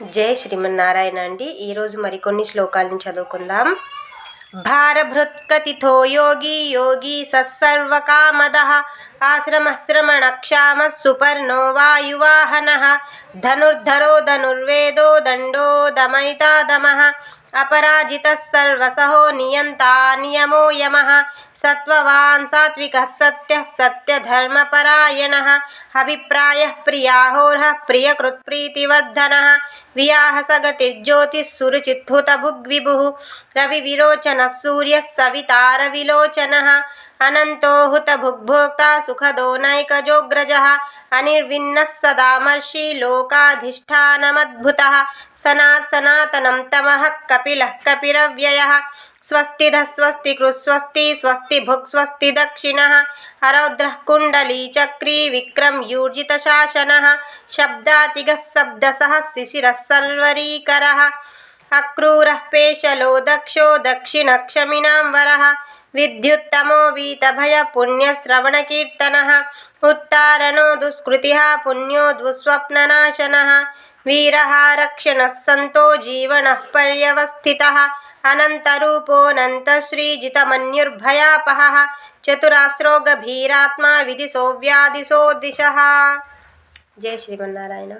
జై శ్రీమన్నారాయణ అండి. ఈరోజు మరికొన్ని శ్లోకాలను చదువుకుందాం. భారభృత్కథితో యోగి యోగి సత్సర్వకామదః ఆశ్రమశ్రమణక్షామ సుపర్ణో వాయువాహనః ధనుర్ధరో ధనుర్వేదో దండో దమయితా దమః అపరాజితః సర్వసహో నియంతా నియమో యమః సత్వవాన్ సాత్వికः సత్యः సత్యధర్మపరాయణः అభిప్రాయः ప్రియాహోర్హः ప్రియకృత్ప్రీతివర్ధనः వియాహసగతిర్జ్యోతిः సురుచిత్హుతభుగ్విభుः రవివిరోచనः సూర్యः సవితారవిలోచనः అనంతో హుతభుగ్భోక్తా సుఖదో నైకజోగ్రజः అనిర్విన్నः సదామర్షి లోకాధిష్టానమద్భుతः సనాతనం తమః కపిలः కపిరవ్యయः స్వస్తిధ స్వస్తి కృస్వస్తి స్వస్తి భుక్ స్వస్తి దక్షిణః అరౌద్రః కుండలీ చక్రీ విక్రమ్యూర్జితశాసనः శబ్దాతిగः శబ్దసః శిశిరः సర్వరీకరः అక్రూరः పేశలో దక్షో దక్షిణక్షమినాంబరः విద్యుత్తమో వీతభయ పుణ్యశ్రవణకీర్తనः ఉత్తారణో దుష్కృతిः పుణ్యో దుస్వప్ననాశనः వీరः రక్షణः సంతో జీవనః పర్యవస్థితः అనంతరూపోऽనంతశ్రీజితమన్యుర్భయాపహः చతురాస్రో గభీరాత్మా విదిశో వ్యాధిశో దిశः. జై శ్రీమన్నారాయణ.